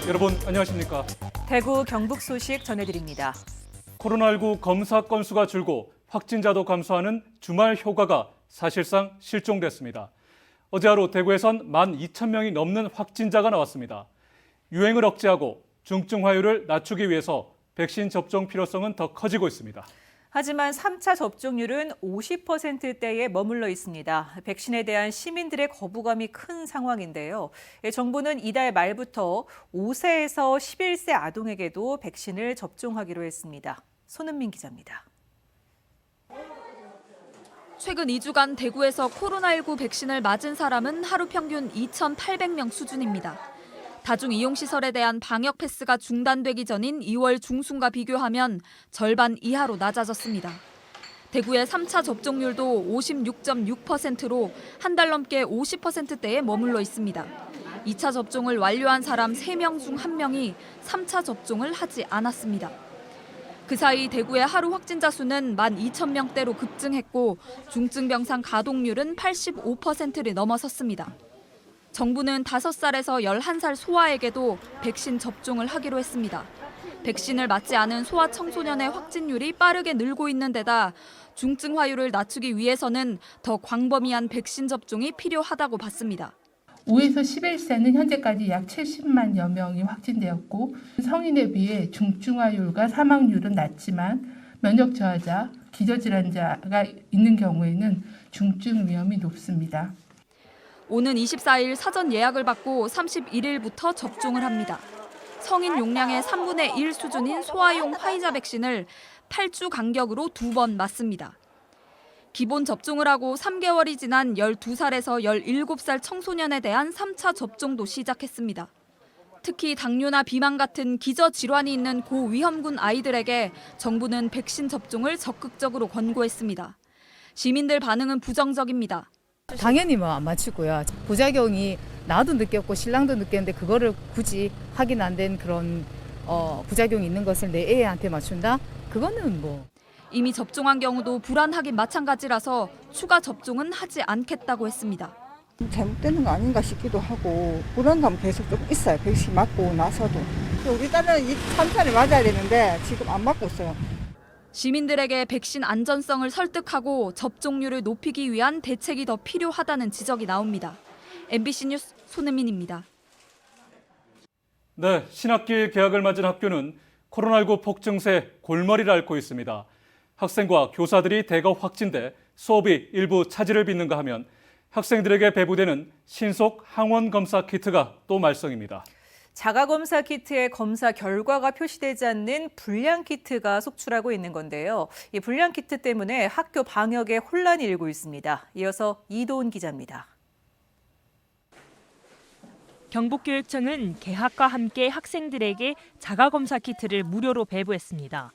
여러분 안녕하십니까? 대구 경북 소식 전해드립니다. 코로나19 검사 건수가 줄고 확진자도 감소하는 주말 효과가 사실상 실종됐습니다. 어제 하루 대구에선 12,000명이 넘는 확진자가 나왔습니다. 유행을 억제하고 중증 화율을 낮추기 위해서 백신 접종 필요성은 더 커지고 있습니다. 하지만 3차 접종률은 50%대에 머물러 있습니다. 백신에 대한 시민들의 거부감이 큰 상황인데요. 정부는 이달 말부터 5세에서 11세 아동에게도 백신을 접종하기로 했습니다. 손은민 기자입니다. 최근 2주간 대구에서 코로나19 백신을 맞은 사람은 하루 평균 2,800명 수준입니다. 다중 이용시설에 대한 방역 패스가 중단되기 전인 2월 중순과 비교하면 절반 이하로 낮아졌습니다. 대구의 3차 접종률도 56.6%로 한 달 넘게 50%대에 머물러 있습니다. 2차 접종을 완료한 사람 3명 중 1명이 3차 접종을 하지 않았습니다. 그 사이 대구의 하루 확진자 수는 12,000명대로 급증했고 중증병상 가동률은 85%를 넘어섰습니다. 정부는 5살에서 11살 소아에게도 백신 접종을 하기로 했습니다. 백신을 맞지 않은 소아 청소년의 확진율이 빠르게 늘고 있는 데다 중증 화율을 낮추기 위해서는 더 광범위한 백신 접종이 필요하다고 봤습니다. 5에서 11세는 현재까지 약 70만여 명이 확진되었고 성인에 비해 중증화율과 사망률은 낮지만 면역 저하자, 기저질환자가 있는 경우에는 중증 위험이 높습니다. 오는 24일 사전 예약을 받고 31일부터 접종을 합니다. 성인 용량의 3분의 1 수준인 소아용 화이자 백신을 8주 간격으로 2번 맞습니다. 기본 접종을 하고 3개월이 지난 12살에서 17살 청소년에 대한 3차 접종도 시작했습니다. 특히 당뇨나 비만 같은 기저질환이 있는 고위험군 아이들에게 정부는 백신 접종을 적극적으로 권고했습니다. 시민들 반응은 부정적입니다. 당연히 안 맞추고요. 부작용이 나도 느꼈고 신랑도 느꼈는데 그거를 굳이 확인 안 된 그런 부작용이 있는 것을 내 애한테 맞춘다? 그거는 이미 접종한 경우도 불안하긴 마찬가지라서 추가 접종은 하지 않겠다고 했습니다. 잘못되는 거 아닌가 싶기도 하고 불안감 계속 좀 있어요. 백신 맞고 나서도. 우리 딸은 3차를 맞아야 되는데 지금 안 맞고 있어요. 시민들에게 백신 안전성을 설득하고 접종률을 높이기 위한 대책이 더 필요하다는 지적이 나옵니다. MBC 뉴스 손은민입니다. 네, 신학기 개학을 맞은 학교는 코로나19 폭증세 골머리를 앓고 있습니다. 학생과 교사들이 대거 확진돼 수업이 일부 차질을 빚는가 하면 학생들에게 배부되는 신속 항원 검사 키트가 또 말썽입니다. 자가검사 키트에 검사 결과가 표시되지 않는 불량 키트가 속출하고 있는 건데요. 이 불량 키트 때문에 학교 방역에 혼란이 일고 있습니다. 이어서 이도훈 기자입니다. 경북교육청은 개학과 함께 학생들에게 자가검사 키트를 무료로 배부했습니다.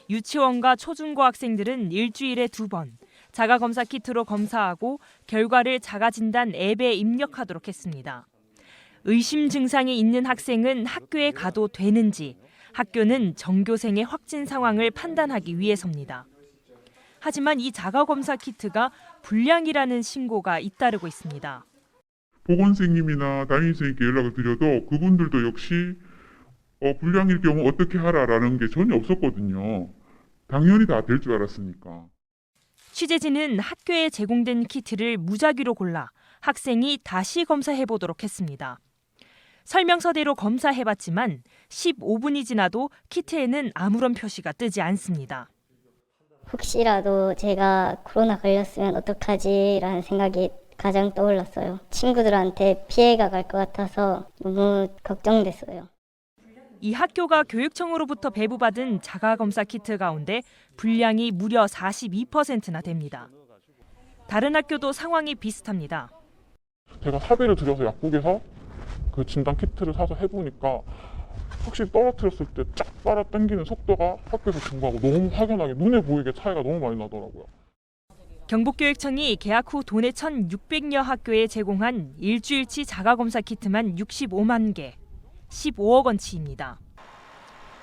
유치원과 초중고 학생들은 일주일에 2번 자가검사 키트로 검사하고 결과를 자가진단 앱에 입력하도록 했습니다. 의심 증상이 있는 학생은 학교에 가도 되는지 학교는 전교생의 확진 상황을 판단하기 위해서입니다. 하지만 이 자가검사 키트가 불량이라는 신고가 잇따르고 있습니다. 보건생님이나 담임선생님께 연락을 드려도 그분들도 역시 불량일 경우 어떻게 하라라는 게 전혀 없었거든요. 당연히 다 될 줄 알았으니까. 취재진은 학교에 제공된 키트를 무작위로 골라 학생이 다시 검사해보도록 했습니다. 설명서대로 검사해봤지만 15분이 지나도 키트에는 아무런 표시가 뜨지 않습니다. 혹시라도 제가 코로나 걸렸으면 어떡하지라는 생각이 가장 떠올랐어요. 친구들한테 피해가 갈 것 같아서 너무 걱정됐어요. 이 학교가 교육청으로부터 배부받은 자가검사 키트 가운데 불량이 무려 42%나 됩니다. 다른 학교도 상황이 비슷합니다. 제가 사비를 들여서 약국에서 그 진단 키트를 사서 해보니까 확실히 떨어뜨렸을 때 쫙 빨아 당기는 속도가 학교에서 증가하고 너무 확연하게 눈에 보이게 차이가 너무 많이 나더라고요. 경북교육청이 개학 후 도내 1,600여 학교에 제공한 일주일치 자가검사 키트만 65만 개, 15억 원치입니다.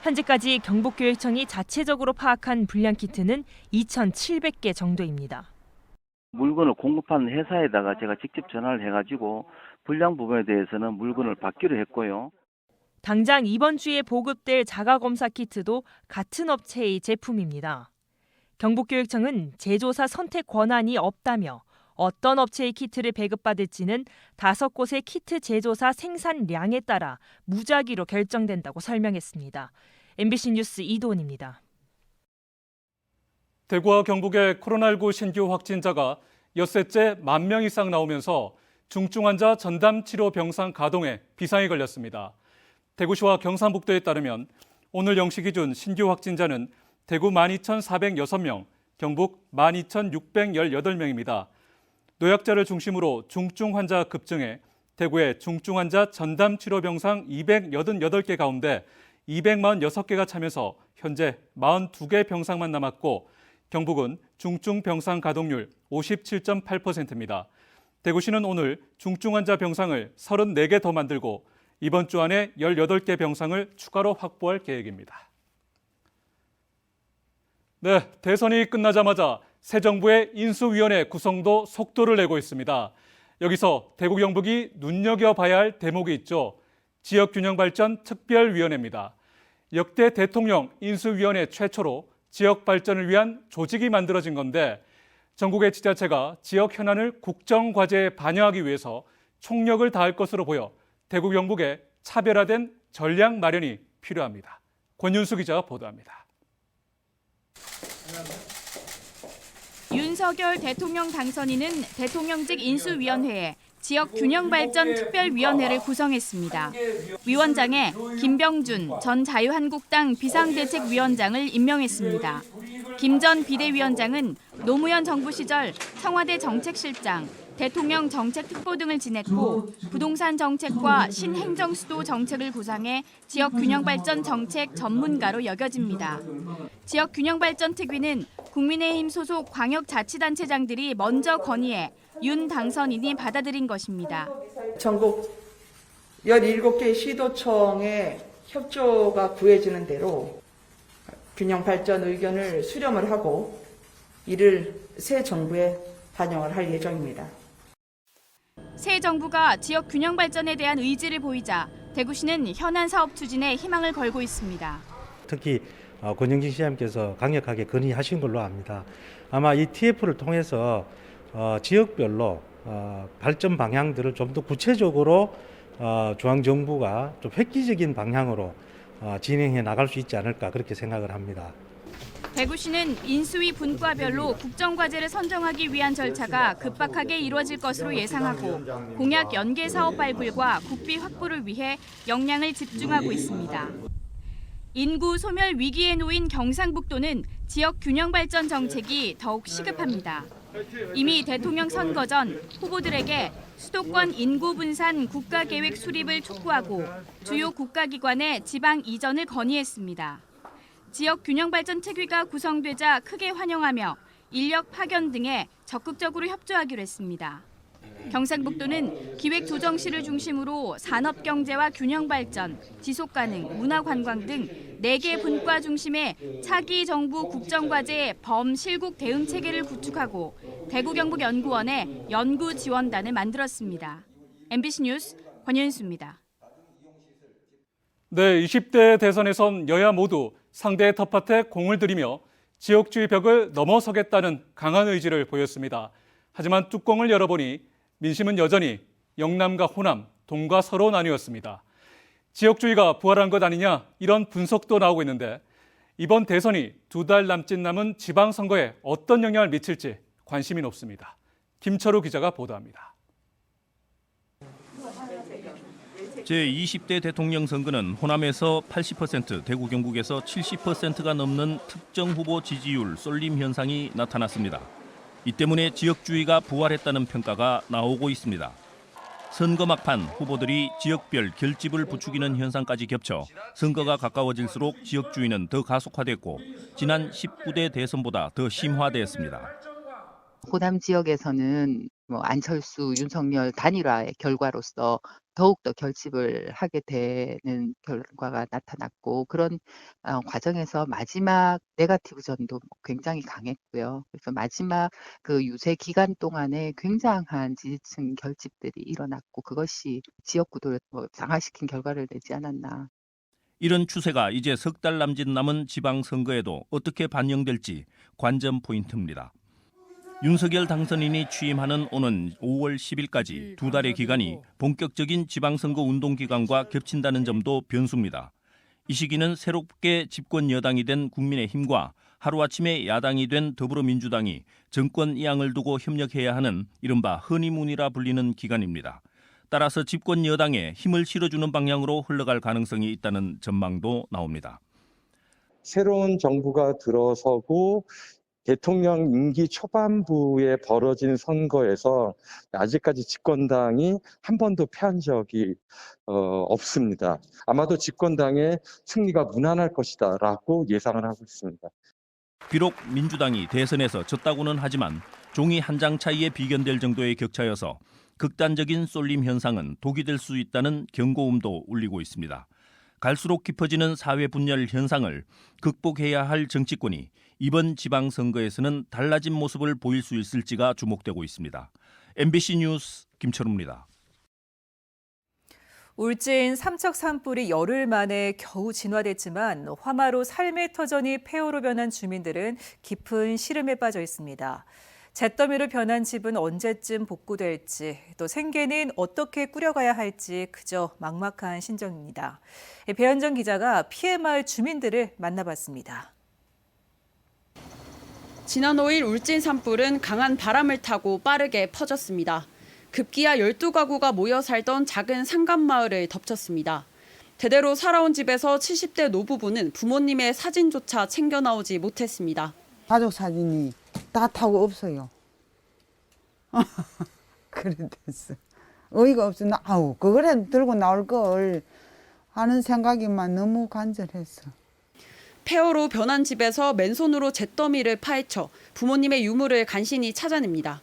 현재까지 경북교육청이 자체적으로 파악한 불량 키트는 2,700개 정도입니다. 물건을 공급하는 회사에다가 제가 직접 전화를 해가지고 불량 부분에 대해서는 물건을 받기로 했고요. 당장 이번 주에 보급될 자가검사 키트도 같은 업체의 제품입니다. 경북교육청은 제조사 선택 권한이 없다며 어떤 업체의 키트를 배급받을지는 5곳의 키트 제조사 생산량에 따라 무작위로 결정된다고 설명했습니다. MBC 뉴스 이도은입니다. 대구와 경북의 코로나19 신규 확진자가 엿새째 10,000명 이상 나오면서 중증 환자 전담 치료 병상 가동에 비상이 걸렸습니다. 대구시와 경상북도에 따르면 오늘 0시 기준 신규 확진자는 대구 12,406명, 경북 12,618명입니다. 노약자를 중심으로 중증 환자 급증해 대구의 중증 환자 전담 치료 병상 288개 가운데 246개가 차면서 현재 42개 병상만 남았고 경북은 중증 병상 가동률 57.8%입니다. 대구시는 오늘 중증 환자 병상을 34개 더 만들고 이번 주 안에 18개 병상을 추가로 확보할 계획입니다. 네, 대선이 끝나자마자 새 정부의 인수위원회 구성도 속도를 내고 있습니다. 여기서 대구 경북이 눈여겨봐야 할 대목이 있죠. 지역균형발전 특별위원회입니다. 역대 대통령 인수위원회 최초로 지역 발전을 위한 조직이 만들어진 건데 전국의 지자체가 지역 현안을 국정과제에 반영하기 위해서 총력을 다할 것으로 보여 대구 경북의 차별화된 전략 마련이 필요합니다. 권윤수 기자가 보도합니다. 윤석열 대통령 당선인은 대통령직 인수위원회에 지역균형발전 특별위원회를 구성했습니다. 위원장에 김병준 전 자유한국당 비상대책위원장을 임명했습니다. 김 전 비대위원장은 노무현 정부 시절 청와대 정책실장, 대통령 정책특보 등을 지냈고 부동산 정책과 신행정수도 정책을 구상해 지역균형발전 정책 전문가로 여겨집니다. 지역균형발전특위는 국민의힘 소속 광역자치단체장들이 먼저 건의해 윤 당선인이 받아들인 것입니다. 전국 17개 시도청의 협조가 구해지는 대로 균형발전 의견을 수렴을 하고 이를 새 정부에 반영을 할 예정입니다. 새 정부가 지역 균형 발전에 대한 의지를 보이자 대구시는 현안 사업 추진에 희망을 걸고 있습니다. 특히 권영진 시장님께서 강력하게 건의하신 걸로 압니다. 아마 이 TF를 통해서 지역별로 발전 방향들을 좀 더 구체적으로 중앙정부가 좀 획기적인 방향으로 진행해 나갈 수 있지 않을까 그렇게 생각을 합니다. 대구시는 인수위 분과별로 국정과제를 선정하기 위한 절차가 급박하게 이루어질 것으로 예상하고 공약 연계 사업 발굴과 국비 확보를 위해 역량을 집중하고 있습니다. 인구 소멸 위기에 놓인 경상북도는 지역 균형 발전 정책이 더욱 시급합니다. 이미 대통령 선거 전 후보들에게 수도권 인구 분산 국가계획 수립을 촉구하고 주요 국가기관의 지방 이전을 건의했습니다. 지역 균형 발전 특위가 구성되자 크게 환영하며 인력 파견 등에 적극적으로 협조하기로 했습니다. 경상북도는 기획조정실을 중심으로 산업경제와 균형발전, 지속가능, 문화관광 등 4개 분과 중심의 차기 정부 국정과제 범실국 대응체계를 구축하고 대구경북연구원에 연구지원단을 만들었습니다. MBC 뉴스 권현수입니다. 네, 20대 대선에선 여야 모두 상대의 텃밭에 공을 들이며 지역주의 벽을 넘어서겠다는 강한 의지를 보였습니다. 하지만 뚜껑을 열어보니 민심은 여전히 영남과 호남, 동과 서로 나뉘었습니다. 지역주의가 부활한 것 아니냐 이런 분석도 나오고 있는데 이번 대선이 2달 남짓 남은 지방선거에 어떤 영향을 미칠지 관심이 높습니다. 김철우 기자가 보도합니다. 제20대 대통령 선거는 호남에서 80%, 대구 경북에서 70%가 넘는 특정 후보 지지율 쏠림 현상이 나타났습니다. 이 때문에 지역주의가 부활했다는 평가가 나오고 있습니다. 선거 막판 후보들이 지역별 결집을 부추기는 현상까지 겹쳐 선거가 가까워질수록 지역주의는 더 가속화됐고 지난 19대 대선보다 더 심화됐습니다. 호남 지역에서는 안철수, 윤석열 단일화의 결과로서 더욱더 결집을 하게 되는 결과가 나타났고 그런 과정에서 마지막 네거티브전도 굉장히 강했고요. 그래서 마지막 그 유세 기간 동안에 굉장한 지지층 결집들이 일어났고 그것이 지역 구도를 강화시킨 결과를 내지 않았나. 이런 추세가 이제 석 달 남짓 남은 지방선거에도 어떻게 반영될지 관전 포인트입니다. 윤석열 당선인이 취임하는 오는 5월 10일까지 두 달의 기간이 본격적인 지방선거 운동 기간과 겹친다는 점도 변수입니다. 이 시기는 새롭게 집권 여당이 된 국민의힘과 하루아침에 야당이 된 더불어민주당이 정권 이양을 두고 협력해야 하는 이른바 허니문이라 불리는 기간입니다. 따라서 집권 여당에 힘을 실어주는 방향으로 흘러갈 가능성이 있다는 전망도 나옵니다. 새로운 정부가 들어서고 대통령 임기 초반부에 벌어진 선거에서 아직까지 집권당이 한 번도 패한 적이 없습니다. 아마도 집권당의 승리가 무난할 것이다라고 예상을 하고 있습니다. 비록 민주당이 대선에서 졌다고는 하지만 종이 한 장 차이에 비견될 정도의 격차여서 극단적인 쏠림 현상은 독이 될 수 있다는 경고음도 울리고 있습니다. 갈수록 깊어지는 사회 분열 현상을 극복해야 할 정치권이 이번 지방선거에서는 달라진 모습을 보일 수 있을지가 주목되고 있습니다. MBC 뉴스 김철우입니다. 울진 삼척 산불이 열흘 만에 겨우 진화됐지만 화마로 삶의 터전이 폐허로 변한 주민들은 깊은 시름에 빠져 있습니다. 잿더미로 변한 집은 언제쯤 복구될지, 또 생계는 어떻게 꾸려가야 할지 그저 막막한 심정입니다. 배현정 기자가 피해 마을 주민들을 만나봤습니다. 지난 5일 울진 산불은 강한 바람을 타고 빠르게 퍼졌습니다. 급기야 12가구가 모여 살던 작은 상간마을을 덮쳤습니다. 대대로 살아온 집에서 70대 노부부는 부모님의 사진조차 챙겨 나오지 못했습니다. 가족 사진이 다 타고 없어요. 그래 됐어. 어이가 없어. 그거라도 들고 나올 걸 하는 생각이만 너무 간절했어. 폐허로 변한 집에서 맨손으로 잿더미를 파헤쳐 부모님의 유물을 간신히 찾아냅니다.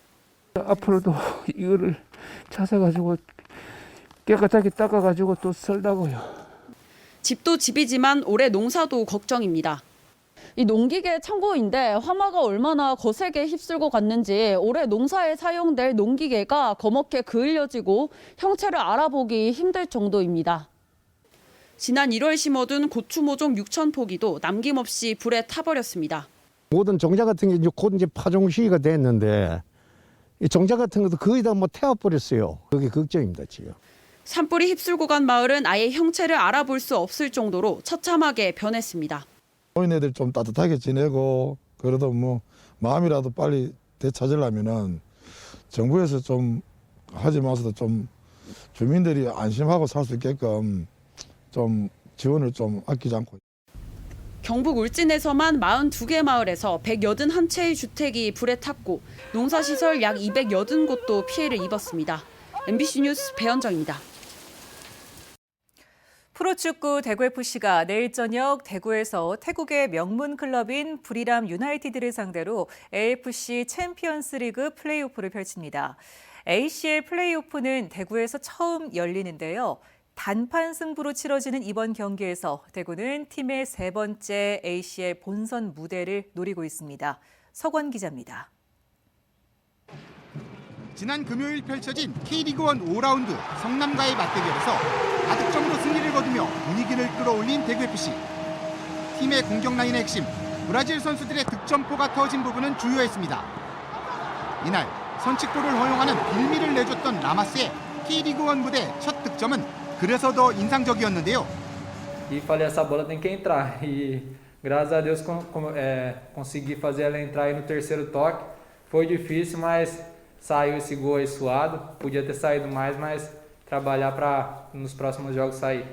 앞으로도 이거를 찾아가지고 깨끗하게 닦아가지고 또 쓸다고요. 집도 집이지만 올해 농사도 걱정입니다. 이 농기계 창고인데 화마가 얼마나 거세게 휩쓸고 갔는지 올해 농사에 사용될 농기계가 거먹게 그을려지고 형체를 알아보기 힘들 정도입니다. 지난 1월 심어둔 고추 모종 6,000포기도 남김없이 불에 타버렸습니다. 모든 종자 같은 게 이제 곧 이제 파종 시기가 됐는데 이 종자 같은 것도 거의 다 뭐 태워버렸어요. 그게 걱정입니다, 지금. 산불이 휩쓸고 간 마을은 아예 형체를 알아볼 수 없을 정도로 처참하게 변했습니다. 노인네들 좀 따뜻하게 지내고 그래도 뭐 마음이라도 빨리 되찾으려면은 정부에서 좀 하지 마서도 좀 주민들이 안심하고 살 수 있게끔 좀 지원을 좀 아끼지 않고. 경북 울진에서만 42개 마을에서 181채의 주택이 불에 탔고 농사시설 약 280곳도 피해를 입었습니다. MBC 뉴스 배현정입니다. 프로축구 대구FC가 내일 저녁 대구에서 태국의 명문 클럽인 부리람 유나이티드를 상대로 AFC 챔피언스 리그 플레이오프를 펼칩니다. ACL 플레이오프는 대구에서 처음 열리는데요. 단판 승부로 치러지는 이번 경기에서 대구는 팀의 세 번째 ACL 본선 무대를 노리고 있습니다. 서권 기자입니다. 지난 금요일 펼쳐진 K리그1 5라운드 성남과의 맞대결에서 다득점으로 승리를 거두며 분위기를 끌어올린 대구FC. 팀의 공격 라인의 핵심, 브라질 선수들의 득점포가 터진 부분은 주요했습니다. 이날 선취골을 허용하는 빌미를 내줬던 라마스의 K리그1 무대 첫 득점은 그래서 더 인상적이었는데요. E falei, essa bola tem que entrar. E graças a Deus consegui fazer ela entrar aí no terceiro toque. Foi difícil, mas saiu esse gol aí suado. Podia ter saído mais, mas trabalhar para nos próximos jogos sair.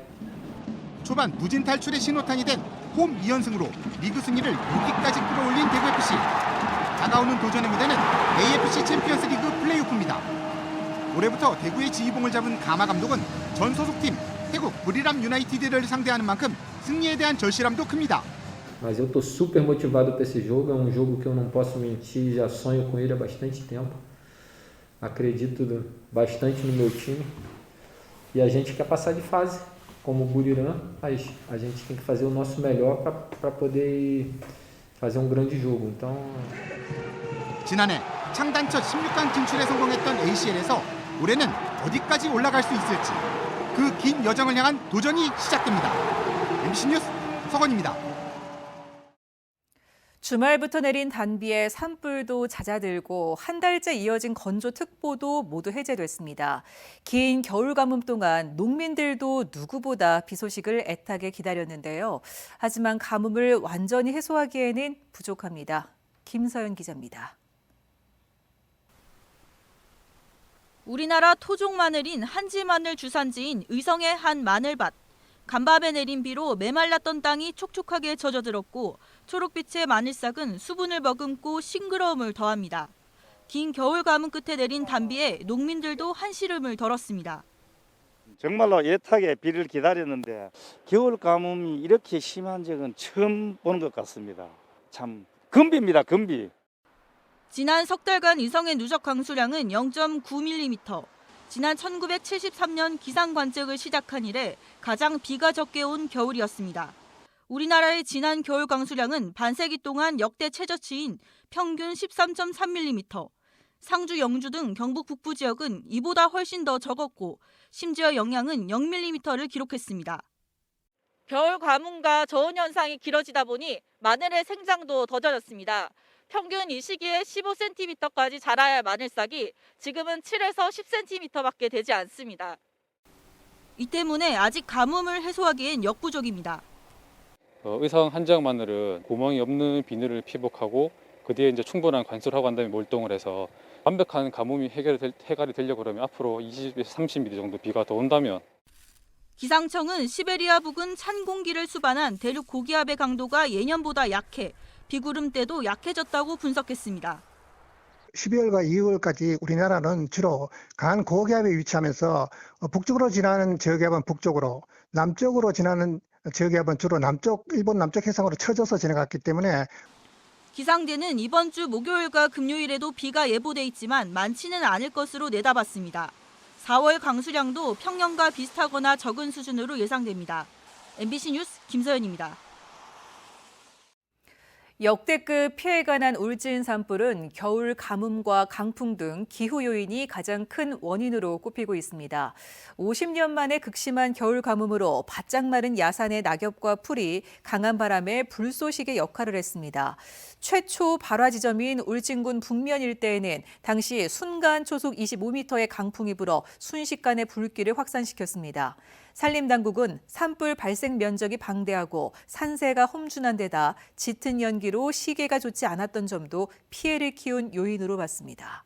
초반 무진 탈출의 신호탄이 된 홈 2연승으로 리그 승리를 6위까지 끌어올린 대구FC. 다가오는 도전의 무대는 AFC 챔피언스 리그 플레이오프입니다. 올해부터 대구의 지휘봉을 잡은 가마 감독은 전 소속팀 태국 부리람 유나이티드를 상대하는 만큼 승리에 대한 절실함도 큽니다. Mas eu tô super motivado para esse jogo, é um jogo que eu não posso mentir, já sonho com ele há bastante tempo. Acredito bastante no meu time. E a gente quer passar de fase como Buriram, mas a gente tem que fazer o nosso melhor para poder fazer um grande jogo. Então, 지난해 창단 첫 16강 진출에 성공했던 ACL에서 올해는 어디까지 올라갈 수 있을지 그 긴 여정을 향한 도전이 시작됩니다. MBC 서건입니다. 주말부터 내린 단비에 산불도 잦아들고 한 달째 이어진 건조특보도 모두 해제됐습니다. 긴 겨울 가뭄 동안 농민들도 누구보다 비 소식을 애타게 기다렸는데요. 하지만 가뭄을 완전히 해소하기에는 부족합니다. 김서연 기자입니다. 우리나라 토종 마늘인 한지 마늘 주산지인 의성의 한 마늘밭. 간밤에 내린 비로 메말랐던 땅이 촉촉하게 젖어들었고 초록빛의 마늘싹은 수분을 머금고 싱그러움을 더합니다. 긴 겨울 가뭄 끝에 내린 단비에 농민들도 한시름을 덜었습니다. 정말로 애타게 비를 기다렸는데 겨울 가뭄이 이렇게 심한 적은 처음 보는 것 같습니다. 참 금비입니다, 금비. 지난 석 달간 의성의 누적 강수량은 0.9mm. 지난 1973년 기상 관측을 시작한 이래 가장 비가 적게 온 겨울이었습니다. 우리나라의 지난 겨울 강수량은 반세기 동안 역대 최저치인 평균 13.3mm. 상주, 영주 등 경북 북부 지역은 이보다 훨씬 더 적었고 심지어 영양은 0mm를 기록했습니다. 겨울 가뭄과 저온 현상이 길어지다 보니 마늘의 생장도 더뎌졌습니다. 평균 이 시기에 15cm까지 자라야 할 마늘싹이 지금은 7에서 10cm밖에 되지 않습니다. 이 때문에 아직 가뭄을 해소하기엔 역부족입니다. 의성 한지역 마늘은 구멍이 없는 비늘을 피복하고 그 뒤에 이제 충분한 관수를 하고 난 다음에 몰동을 해서 완벽한 가뭄이 해결이 되려고 그러면 앞으로 20에서 30mm 정도 비가 더 온다면. 기상청은 시베리아 부근 찬 공기를 수반한 대륙 고기압의 강도가 예년보다 약해 비구름대도 약해졌다고 분석했습니다. 12월과 2월까지 우리나라는 주로 강한 고기압에 위치하면서 북쪽으로 지나는 저기압은 북쪽으로, 남쪽으로 지나는 저기압은 주로 일본 남쪽 해상으로 쳐져서 지나갔기 때문에 기상대는 이번 주 목요일과 금요일에도 비가 예보돼 있지만 많지는 않을 것으로 내다봤습니다. 4월 강수량도 평년과 비슷하거나 적은 수준으로 예상됩니다. MBC 뉴스 김서연입니다. 역대급 피해가 난 울진 산불은 겨울 가뭄과 강풍 등 기후 요인이 가장 큰 원인으로 꼽히고 있습니다. 50년 만에 극심한 겨울 가뭄으로 바짝 마른 야산의 낙엽과 풀이 강한 바람에 불쏘시개 역할을 했습니다. 최초 발화 지점인 울진군 북면 일대에는 당시 순간 초속 25m의 강풍이 불어 순식간에 불길을 확산시켰습니다. 산림당국은 산불 발생 면적이 방대하고 산세가 험준한 데다 짙은 연기로 시계가 좋지 않았던 점도 피해를 키운 요인으로 봤습니다.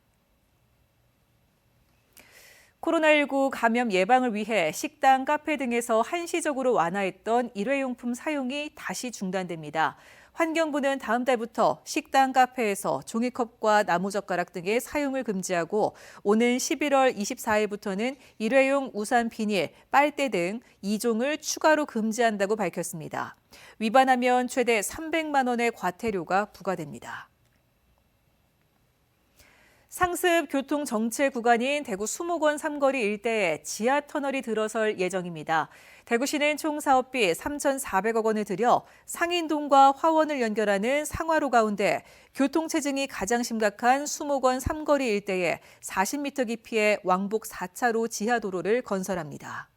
코로나19 감염 예방을 위해 식당, 카페 등에서 한시적으로 완화했던 일회용품 사용이 다시 중단됩니다. 환경부는 다음 달부터 식당, 카페에서 종이컵과 나무젓가락 등의 사용을 금지하고 오는 11월 24일부터는 일회용 우산 비닐, 빨대 등 2종을 추가로 금지한다고 밝혔습니다. 위반하면 최대 300만 원의 과태료가 부과됩니다. 상습 교통 정체 구간인 대구 수목원 삼거리 일대에 지하 터널이 들어설 예정입니다. 대구시는 총 사업비 3,400억 원을 들여 상인동과 화원을 연결하는 상화로 가운데 교통체증이 가장 심각한 수목원 삼거리 일대에 40m 깊이의 왕복 4차로 지하도로를 건설합니다.